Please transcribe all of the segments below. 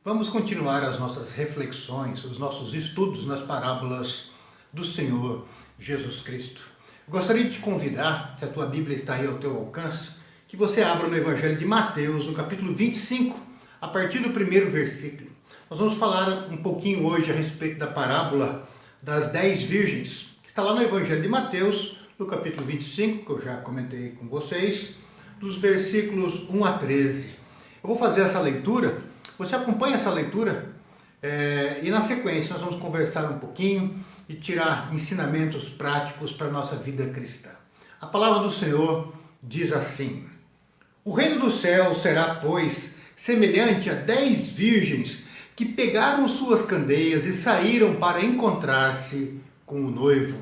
Vamos continuar as nossas reflexões, os nossos estudos nas parábolas do Senhor Jesus Cristo. Gostaria de te convidar, se a tua Bíblia está aí ao teu alcance, que você abra no Evangelho de Mateus, no capítulo 25, a partir do primeiro versículo. Nós vamos falar um pouquinho hoje a respeito da parábola das 10 virgens, que está lá no Evangelho de Mateus, no capítulo 25, que eu já comentei com vocês, dos versículos 1 a 13. Eu vou fazer essa leitura. Você acompanha essa leitura e na sequência nós vamos conversar um pouquinho e tirar ensinamentos práticos para a nossa vida cristã. A palavra do Senhor diz assim: O reino do céu será, pois, semelhante a 10 virgens que pegaram suas candeias e saíram para encontrar-se com o noivo.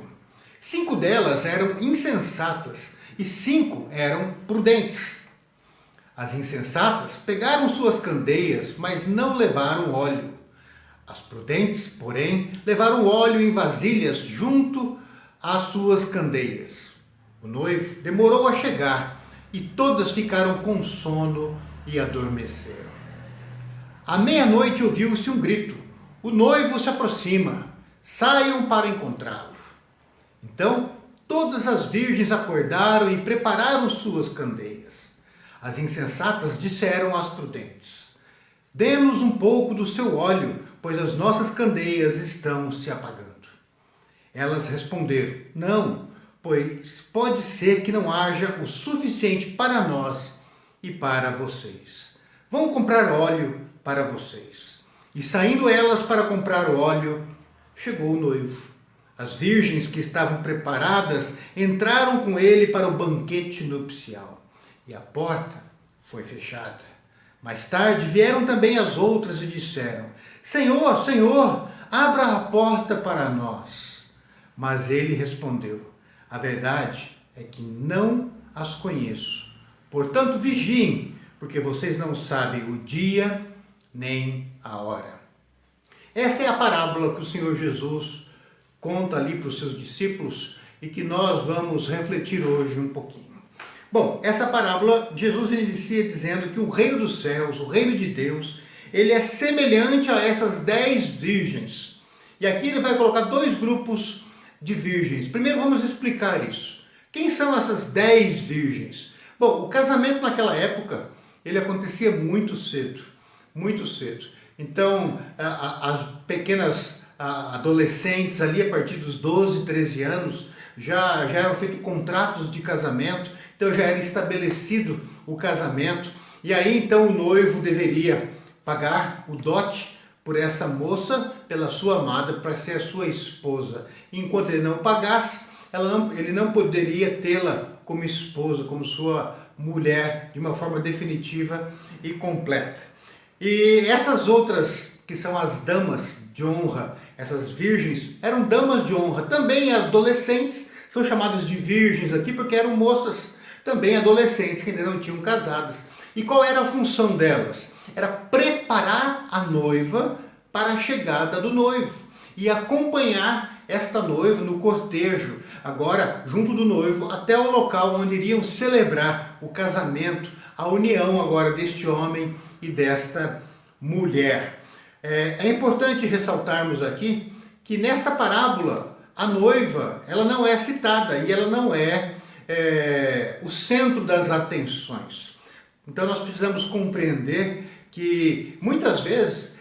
5 delas eram insensatas e 5 eram prudentes. As insensatas pegaram suas candeias, mas não levaram óleo. As prudentes, porém, levaram óleo em vasilhas junto às suas candeias. O noivo demorou a chegar e todas ficaram com sono e adormeceram. À meia-noite ouviu-se um grito: o noivo se aproxima, saiam para encontrá-lo. Então, todas as virgens acordaram e prepararam suas candeias. As insensatas disseram às prudentes: dê-nos um pouco do seu óleo, pois as nossas candeias estão se apagando. Elas responderam: não, pois pode ser que não haja o suficiente para nós e para vocês. Vão comprar óleo para vocês. E saindo elas para comprar o óleo, chegou o noivo. As virgens que estavam preparadas entraram com ele para o banquete nupcial. E a porta foi fechada. Mais tarde vieram também as outras e disseram: Senhor, Senhor, abra a porta para nós. Mas ele respondeu: a verdade é que não as conheço. Portanto, vigiem, porque vocês não sabem o dia nem a hora. Esta é a parábola que o Senhor Jesus conta ali para os seus discípulos e que nós vamos refletir hoje um pouquinho. Bom, essa parábola, Jesus inicia dizendo que o reino dos céus, o reino de Deus, ele é semelhante a essas 10 virgens. E aqui ele vai colocar 2 grupos de virgens. Primeiro vamos explicar isso. Quem são essas 10 virgens? Bom, o casamento naquela época, ele acontecia muito cedo, muito cedo. Então, as pequenas adolescentes ali, a partir dos 12, 13 anos, já eram feitos contratos de casamento. Então já era estabelecido o casamento, e aí então o noivo deveria pagar o dote por essa moça, pela sua amada, para ser a sua esposa. Enquanto ele não pagasse, ele não poderia tê-la como esposa, como sua mulher, de uma forma definitiva e completa. E essas outras, que são as damas de honra, essas virgens, eram damas de honra, também adolescentes, são chamadas de virgens aqui porque eram moças também adolescentes que ainda não tinham casadas. E qual era a função delas? Era preparar a noiva para a chegada do noivo e acompanhar esta noiva no cortejo, agora junto do noivo, até o local onde iriam celebrar o casamento, a união agora deste homem e desta mulher. É importante ressaltarmos aqui que nesta parábola a noiva, ela não é citada e ela não é o centro das atenções. Então nós precisamos compreender que muitas vezes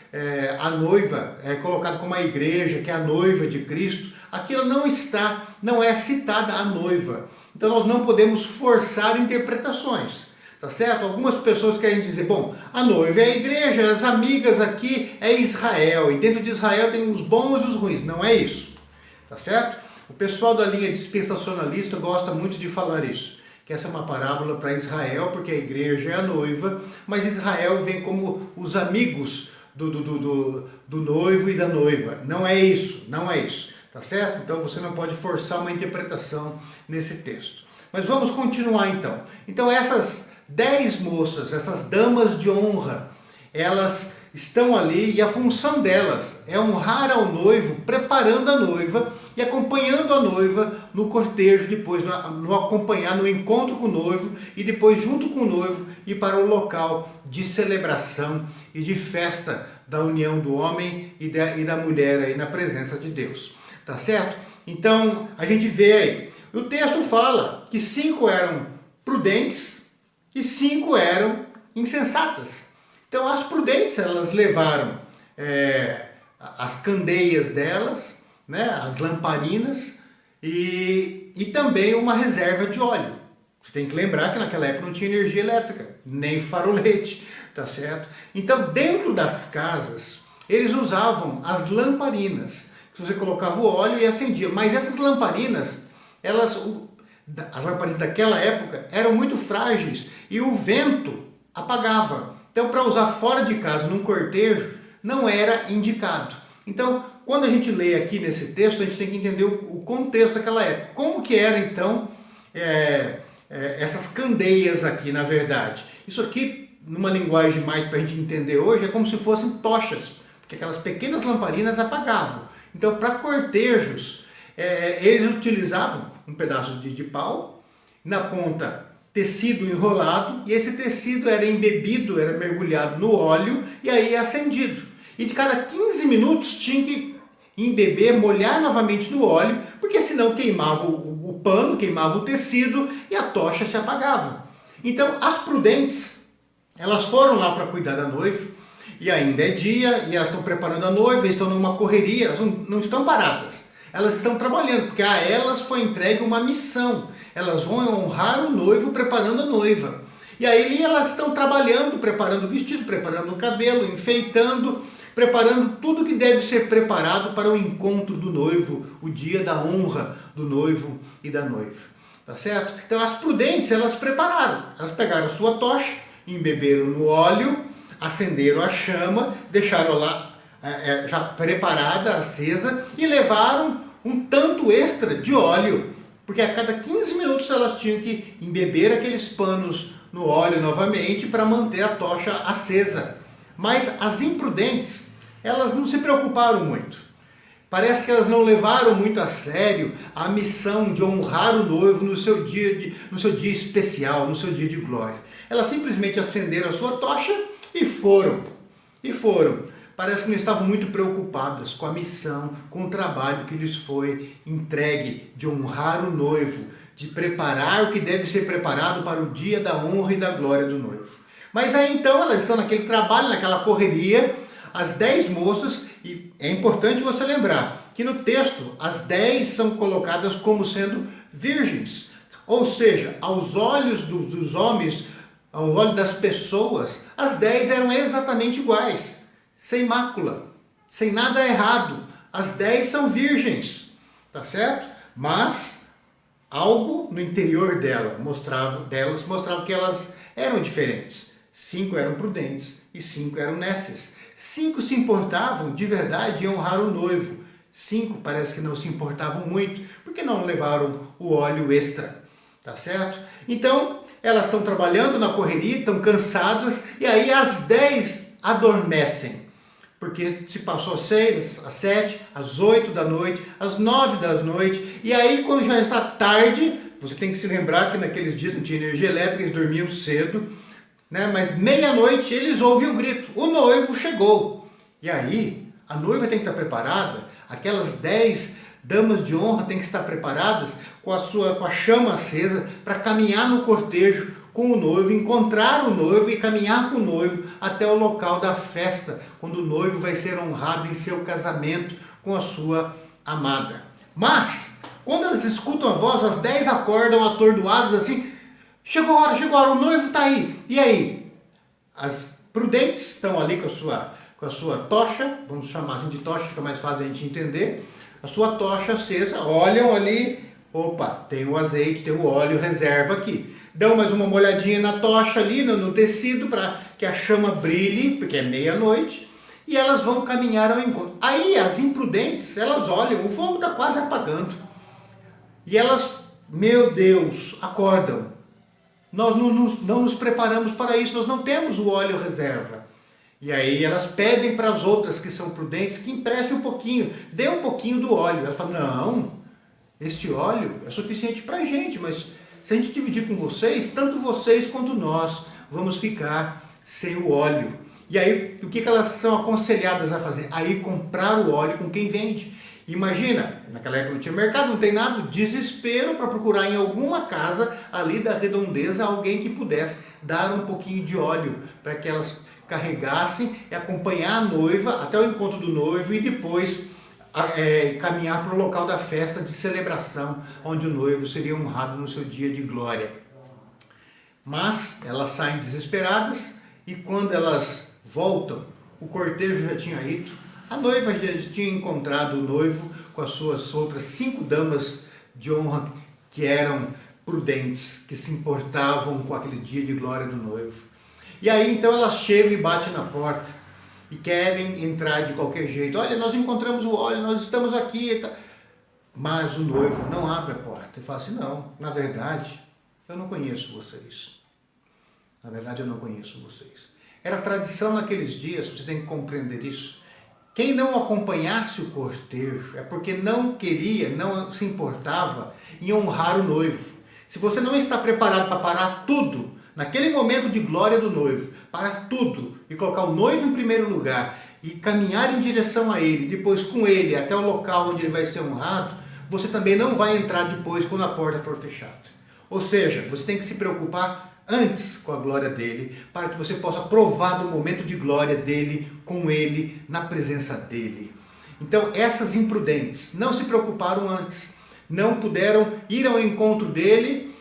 a noiva é colocada como a igreja, que é a noiva de Cristo. Aquilo não é citada a noiva. Então nós não podemos forçar interpretações, tá certo? Algumas pessoas querem dizer, bom, a noiva é a igreja, as amigas aqui é Israel, e dentro de Israel tem os bons e os ruins. Não é isso, tá certo? O pessoal da linha dispensacionalista gosta muito de falar isso, que essa é uma parábola para Israel, porque a igreja é a noiva, mas Israel vem como os amigos do noivo e da noiva. Não é isso, não é isso, tá certo? Então você não pode forçar uma interpretação nesse texto. Mas vamos continuar então. Então essas 10 moças, essas damas de honra, elas estão ali e a função delas é honrar ao noivo, preparando a noiva e acompanhando a noiva no cortejo, depois no acompanhar no encontro com o noivo e depois junto com o noivo ir para o local de celebração e de festa da união do homem e da mulher aí na presença de Deus. Tá certo? Então a gente vê aí, o texto fala que 5 eram prudentes e 5 eram insensatas. Então as prudentes, elas levaram as candeias delas, né, as lamparinas e também uma reserva de óleo. Você tem que lembrar que naquela época não tinha energia elétrica, nem farolete, tá certo? Então dentro das casas eles usavam as lamparinas, que você colocava o óleo e acendia. Mas essas lamparinas, as lamparinas daquela época eram muito frágeis e o vento apagava. Então, para usar fora de casa, num cortejo, não era indicado. Então, quando a gente lê aqui nesse texto, a gente tem que entender o contexto daquela época. Como que era, então, essas candeias aqui, na verdade? Isso aqui, numa linguagem mais para a gente entender hoje, é como se fossem tochas, porque aquelas pequenas lamparinas apagavam. Então, para cortejos, eles utilizavam um pedaço de pau, na ponta tecido enrolado, e esse tecido era embebido, era mergulhado no óleo e aí acendido. E de cada 15 minutos tinha que embeber, molhar novamente no óleo, porque senão queimava o pano, queimava o tecido e a tocha se apagava. Então as prudentes, elas foram lá para cuidar da noiva, e ainda é dia, e elas estão preparando a noiva, estão numa correria, elas não estão paradas. Elas estão trabalhando, porque a elas foi entregue uma missão. Elas vão honrar o noivo preparando a noiva. E aí elas estão trabalhando, preparando o vestido, preparando o cabelo, enfeitando, preparando tudo que deve ser preparado para o encontro do noivo, o dia da honra do noivo e da noiva. Tá certo? Então as prudentes, elas prepararam. Elas pegaram sua tocha, embeberam no óleo, acenderam a chama, deixaram lá já preparada, acesa, e levaram um tanto extra de óleo, porque a cada 15 minutos elas tinham que embeber aqueles panos no óleo novamente para manter a tocha acesa. Mas as imprudentes, elas não se preocuparam muito. Parece que elas não levaram muito a sério a missão de honrar o noivo no seu dia especial, no seu dia de glória. Elas simplesmente acenderam a sua tocha e foram. Parece que não estavam muito preocupadas com a missão, com o trabalho que lhes foi entregue de honrar o noivo, de preparar o que deve ser preparado para o dia da honra e da glória do noivo. Mas aí então elas estão naquele trabalho, naquela correria, as 10 moças, e é importante você lembrar que no texto as 10 são colocadas como sendo virgens, ou seja, aos olhos dos homens, ao olho das pessoas, as 10 eram exatamente iguais. Sem mácula, sem nada errado. As 10 são virgens, tá certo? Mas algo no interior delas mostrava que elas eram diferentes. 5 eram prudentes e 5 eram nécias. 5 se importavam de verdade em honrar o noivo. 5 parece que não se importavam muito, porque não levaram o óleo extra, tá certo? Então, elas estão trabalhando na correria, estão cansadas, e aí as 10 adormecem. Porque se passou às 6, às 7, às 8 da noite, às 9 da noite, e aí quando já está tarde, você tem que se lembrar que naqueles dias não tinha energia elétrica, eles dormiam cedo, né? Mas meia-noite eles ouvem o grito, o noivo chegou. E aí a noiva tem que estar preparada, aquelas 10 damas de honra têm que estar preparadas com a chama acesa para caminhar no cortejo com o noivo, encontrar o noivo e caminhar com o noivo até o local da festa, quando o noivo vai ser honrado em seu casamento com a sua amada. Mas, quando elas escutam a voz, as 10 acordam atordoadas assim, chegou a hora, o noivo está aí. E aí? As prudentes estão ali com a sua tocha, vamos chamar assim de tocha, fica mais fácil a gente entender, a sua tocha acesa, olham ali, opa, tem o azeite, tem o óleo reserva aqui. Dão mais uma molhadinha na tocha ali, no tecido, para que a chama brilhe, porque é meia-noite, e elas vão caminhar ao encontro. Aí as imprudentes, elas olham, o fogo está quase apagando. E elas, meu Deus, acordam. Nós não nos preparamos para isso, nós não temos o óleo reserva. E aí elas pedem para as outras que são prudentes que emprestem um pouquinho, dê um pouquinho do óleo. Elas falam, não, esse óleo é suficiente para a gente, mas se a gente dividir com vocês, tanto vocês quanto nós vamos ficar sem o óleo. E aí, o que elas são aconselhadas a fazer? Aí comprar o óleo com quem vende. Imagina, naquela época não tinha mercado, não tem nada, desespero para procurar em alguma casa ali da redondeza alguém que pudesse dar um pouquinho de óleo para que elas carregassem e acompanhar a noiva até o encontro do noivo e depois caminhar para o local da festa de celebração, onde o noivo seria honrado no seu dia de glória. Mas elas saem desesperadas e quando elas voltam, o cortejo já tinha ido, a noiva já tinha encontrado o noivo com as suas outras 5 damas de honra que eram prudentes, que se importavam com aquele dia de glória do noivo. E aí então elas chegam e batem na porta e querem entrar de qualquer jeito. Olha, nós encontramos o óleo, nós estamos aqui. Mas o noivo não abre a porta e fala assim, não, na verdade, eu não conheço vocês. Na verdade, eu não conheço vocês. Era tradição naqueles dias, você tem que compreender isso. Quem não acompanhasse o cortejo é porque não queria, não se importava em honrar o noivo. Se você não está preparado para parar tudo, naquele momento de glória do noivo, parar tudo e colocar o noivo em primeiro lugar e caminhar em direção a ele, depois com ele até o local onde ele vai ser honrado, você também não vai entrar depois quando a porta for fechada. Ou seja, você tem que se preocupar antes com a glória dele, para que você possa provar do momento de glória dele, com ele, na presença dele. Então essas imprudentes não se preocuparam antes, não puderam ir ao encontro dele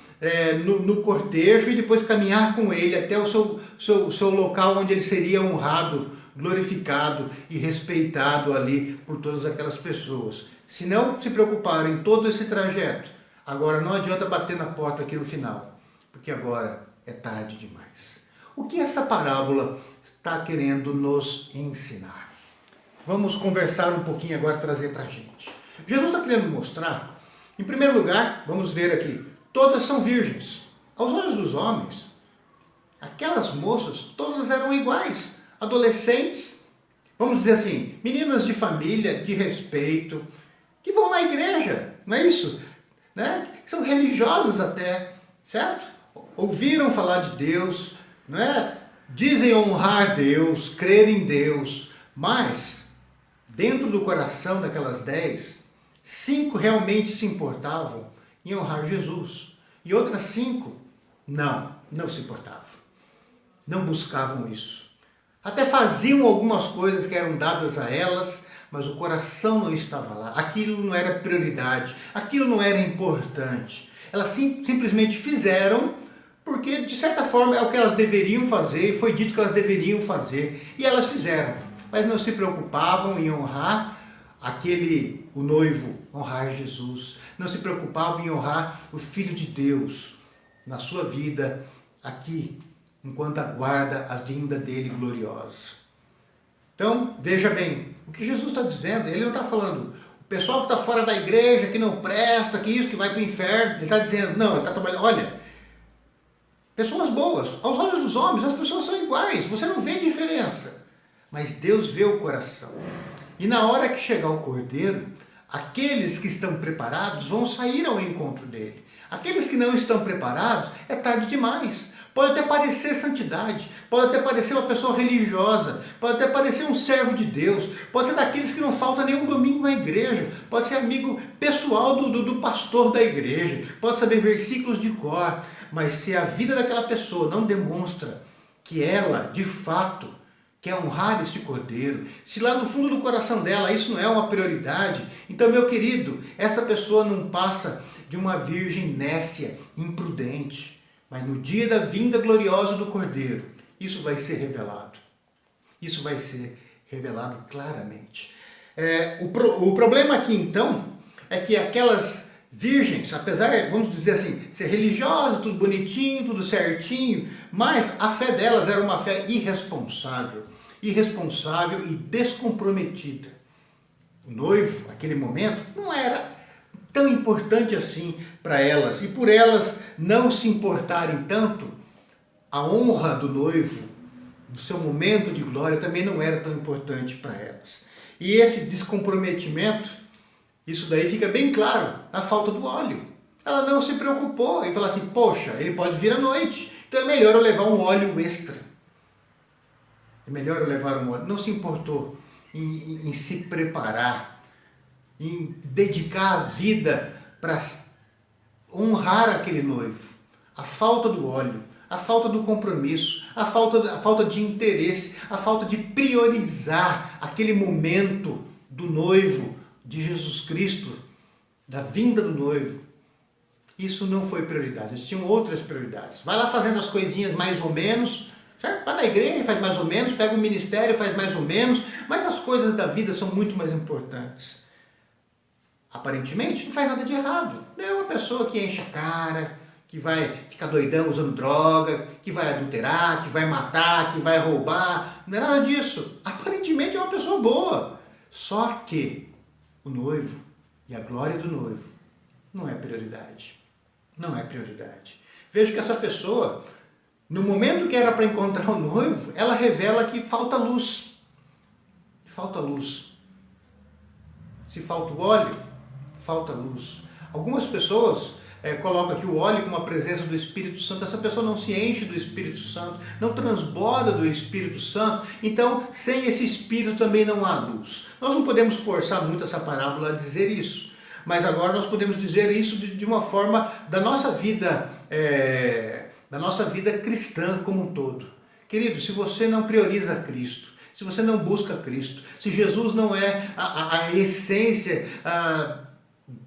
no cortejo e depois caminhar com ele até o seu local onde ele seria honrado, glorificado e respeitado ali por todas aquelas pessoas. Se não se preocuparem em todo esse trajeto, agora não adianta bater na porta aqui no final, porque agora é tarde demais. O que essa parábola está querendo nos ensinar? Vamos conversar um pouquinho agora, trazer para a gente. Jesus está querendo mostrar, em primeiro lugar, vamos ver aqui, todas são virgens. Aos olhos dos homens, aquelas moças, todas eram iguais. Adolescentes, vamos dizer assim, meninas de família, de respeito, que vão na igreja, não é isso? Né? São religiosas até, certo? Ouviram falar de Deus, não é? Dizem honrar Deus, crer em Deus, mas dentro do coração daquelas 10, 5 realmente se importavam em honrar Jesus. E outras 5, não se importavam. Não buscavam isso. Até faziam algumas coisas que eram dadas a elas, mas o coração não estava lá. Aquilo não era prioridade, aquilo não era importante. Elas simplesmente fizeram porque, de certa forma, é o que elas deveriam fazer, foi dito que elas deveriam fazer, e elas fizeram, mas não se preocupavam em honrar o noivo, honrar Jesus, não se preocupavam em honrar o Filho de Deus na sua vida aqui, enquanto aguarda a vinda dele gloriosa. Então, veja bem, o que Jesus está dizendo, ele não está falando, o pessoal que está fora da igreja, que não presta, que isso, que vai para o inferno, ele está dizendo, não, ele está trabalhando, olha, pessoas boas, aos olhos dos homens, as pessoas são iguais, você não vê diferença. Mas Deus vê o coração. E na hora que chegar o Cordeiro, aqueles que estão preparados vão sair ao encontro dele. Aqueles que não estão preparados, é tarde demais. Pode até parecer santidade, pode até parecer uma pessoa religiosa, pode até parecer um servo de Deus, pode ser daqueles que não falta nenhum domingo na igreja, pode ser amigo pessoal do pastor da igreja, pode saber versículos de cor, mas se a vida daquela pessoa não demonstra que ela, de fato, quer honrar esse Cordeiro, se lá no fundo do coração dela isso não é uma prioridade, então, meu querido, esta pessoa não passa de uma virgem nécia, imprudente. Mas no dia da vinda gloriosa do Cordeiro, isso vai ser revelado. Isso vai ser revelado claramente. O problema aqui, então, é que aquelas virgens, apesar, vamos dizer assim, ser religiosas, tudo bonitinho, tudo certinho, mas a fé delas era uma fé irresponsável e descomprometida. O noivo, naquele momento, não era tão importante assim para elas, e por elas não se importarem tanto, a honra do noivo do seu momento de glória também não era tão importante para elas. E esse descomprometimento, isso daí fica bem claro na falta do óleo. Ela não se preocupou e falou assim, poxa, ele pode vir à noite, então é melhor eu levar um óleo extra. É melhor eu levar um óleo. Não se importou em se preparar, em dedicar a vida para honrar aquele noivo. A falta do óleo, a falta do compromisso, a falta de interesse, a falta de priorizar aquele momento do noivo, de Jesus Cristo, da vinda do noivo. Isso não foi prioridade, eles tinham outras prioridades. Vai lá fazendo as coisinhas mais ou menos, certo? Vai na igreja e faz mais ou menos, pega um ministério e faz mais ou menos, mas as coisas da vida são muito mais importantes. Aparentemente não faz nada de errado. É uma pessoa que enche a cara, que vai ficar doidão usando droga, que vai adulterar, que vai matar, que vai roubar. Não é nada disso. Aparentemente é uma pessoa boa. Só que o noivo e a glória do noivo não é prioridade. Não é prioridade. Veja que essa pessoa, no momento que era para encontrar o noivo, ela revela que falta luz. Falta luz. Se falta o óleo, falta luz. Algumas pessoas colocam aqui o óleo como a presença do Espírito Santo. Essa pessoa não se enche do Espírito Santo, não transborda do Espírito Santo. Então, sem esse Espírito também não há luz. Nós não podemos forçar muito essa parábola a dizer isso. Mas agora nós podemos dizer isso de uma forma da nossa vida cristã como um todo. Querido, se você não prioriza Cristo, se você não busca Cristo, se Jesus não é a essência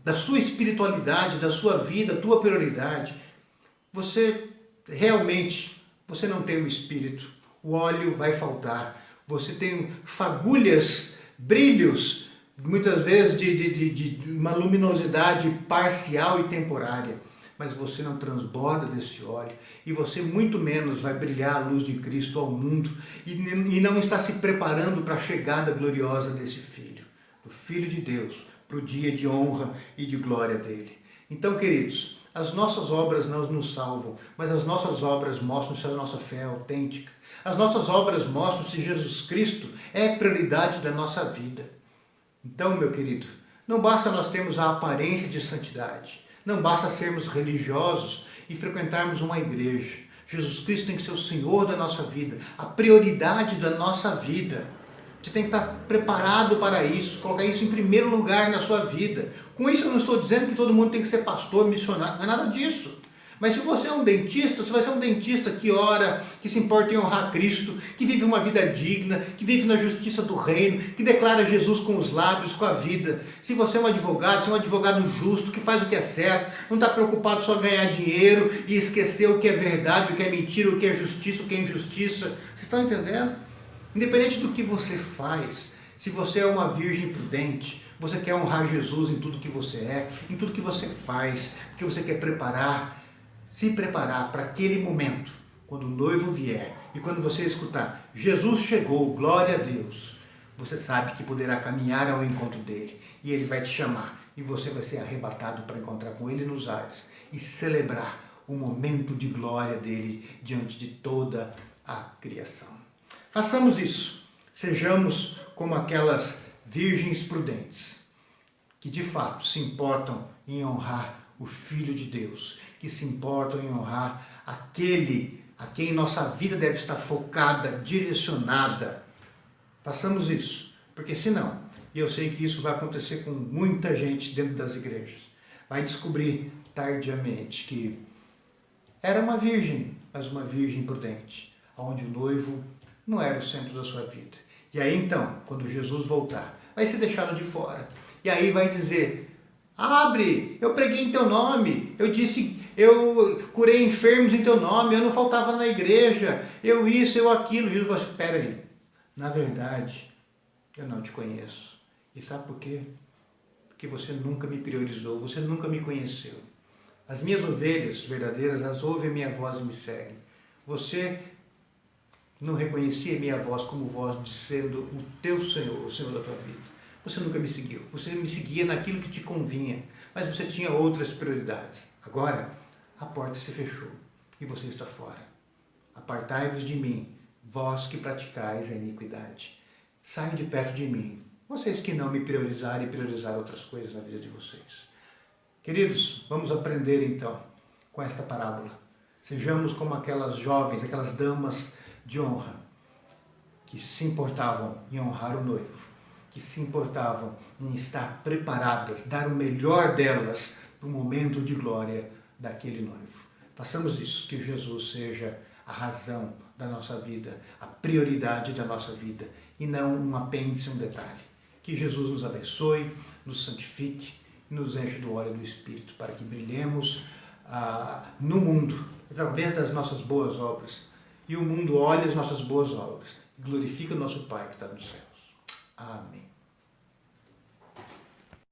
da sua espiritualidade, da sua vida, a tua prioridade, você não tem o Espírito, o óleo vai faltar, você tem fagulhas, brilhos, muitas vezes de uma luminosidade parcial e temporária, mas você não transborda desse óleo e você muito menos vai brilhar a luz de Cristo ao mundo e não está se preparando para a chegada gloriosa desse Filho, do Filho de Deus, para o dia de honra e de glória dele. Então, queridos, as nossas obras não nos salvam, mas as nossas obras mostram se a nossa fé é autêntica. As nossas obras mostram se Jesus Cristo é prioridade da nossa vida. Então, meu querido, não basta nós termos a aparência de santidade, não basta sermos religiosos e frequentarmos uma igreja. Jesus Cristo tem que ser o Senhor da nossa vida, a prioridade da nossa vida. Você tem que estar preparado para isso, colocar isso em primeiro lugar na sua vida. Com isso eu não estou dizendo que todo mundo tem que ser pastor, missionário, não é nada disso. Mas se você é um dentista, você vai ser um dentista que ora, que se importa em honrar Cristo, que vive uma vida digna, que vive na justiça do reino, que declara Jesus com os lábios, com a vida. Se você é um advogado, você é um advogado justo, que faz o que é certo, não está preocupado só em ganhar dinheiro e esquecer o que é verdade, o que é mentira, o que é justiça, o que é injustiça. Vocês estão entendendo? Independente do que você faz, se você é uma virgem prudente, você quer honrar Jesus em tudo que você é, em tudo que você faz, porque você quer se preparar para aquele momento, quando o noivo vier, e quando você escutar, Jesus chegou, glória a Deus, você sabe que poderá caminhar ao encontro dele, e ele vai te chamar, e você vai ser arrebatado para encontrar com ele nos ares, e celebrar o momento de glória dele diante de toda a criação. Façamos isso, sejamos como aquelas virgens prudentes, que de fato se importam em honrar o Filho de Deus, que se importam em honrar aquele a quem nossa vida deve estar focada, direcionada. Façamos isso, porque senão, e eu sei que isso vai acontecer com muita gente dentro das igrejas, vai descobrir tardiamente que era uma virgem, mas uma virgem prudente, onde o noivo não era o centro da sua vida. E aí então, quando Jesus voltar, vai ser deixado de fora. E aí vai dizer, abre, eu preguei em teu nome, eu curei enfermos em teu nome, eu não faltava na igreja, eu isso, eu aquilo. Jesus falou assim, espera aí, na verdade, eu não te conheço. E sabe por quê? Porque você nunca me priorizou, você nunca me conheceu. As minhas ovelhas verdadeiras, elas ouvem a minha voz e me seguem. Você não reconhecia a minha voz como voz de sendo o teu Senhor, o Senhor da tua vida. Você nunca me seguiu, você me seguia naquilo que te convinha, mas você tinha outras prioridades. Agora, a porta se fechou e você está fora. Apartai-vos de mim, vós que praticais a iniquidade. Saiam de perto de mim, vocês que não me priorizarem e priorizar outras coisas na vida de vocês. Queridos, vamos aprender então com esta parábola. Sejamos como aquelas jovens, aquelas damas de honra, que se importavam em honrar o noivo, que se importavam em estar preparadas, dar o melhor delas para o momento de glória daquele noivo. Façamos isso, que Jesus seja a razão da nossa vida, a prioridade da nossa vida, e não um apêndice, um detalhe. Que Jesus nos abençoe, nos santifique e nos enche do óleo do Espírito, para que brilhemos no mundo, através das nossas boas obras, e o mundo olhe as nossas boas obras e glorifique o nosso Pai que está nos céus. Amém.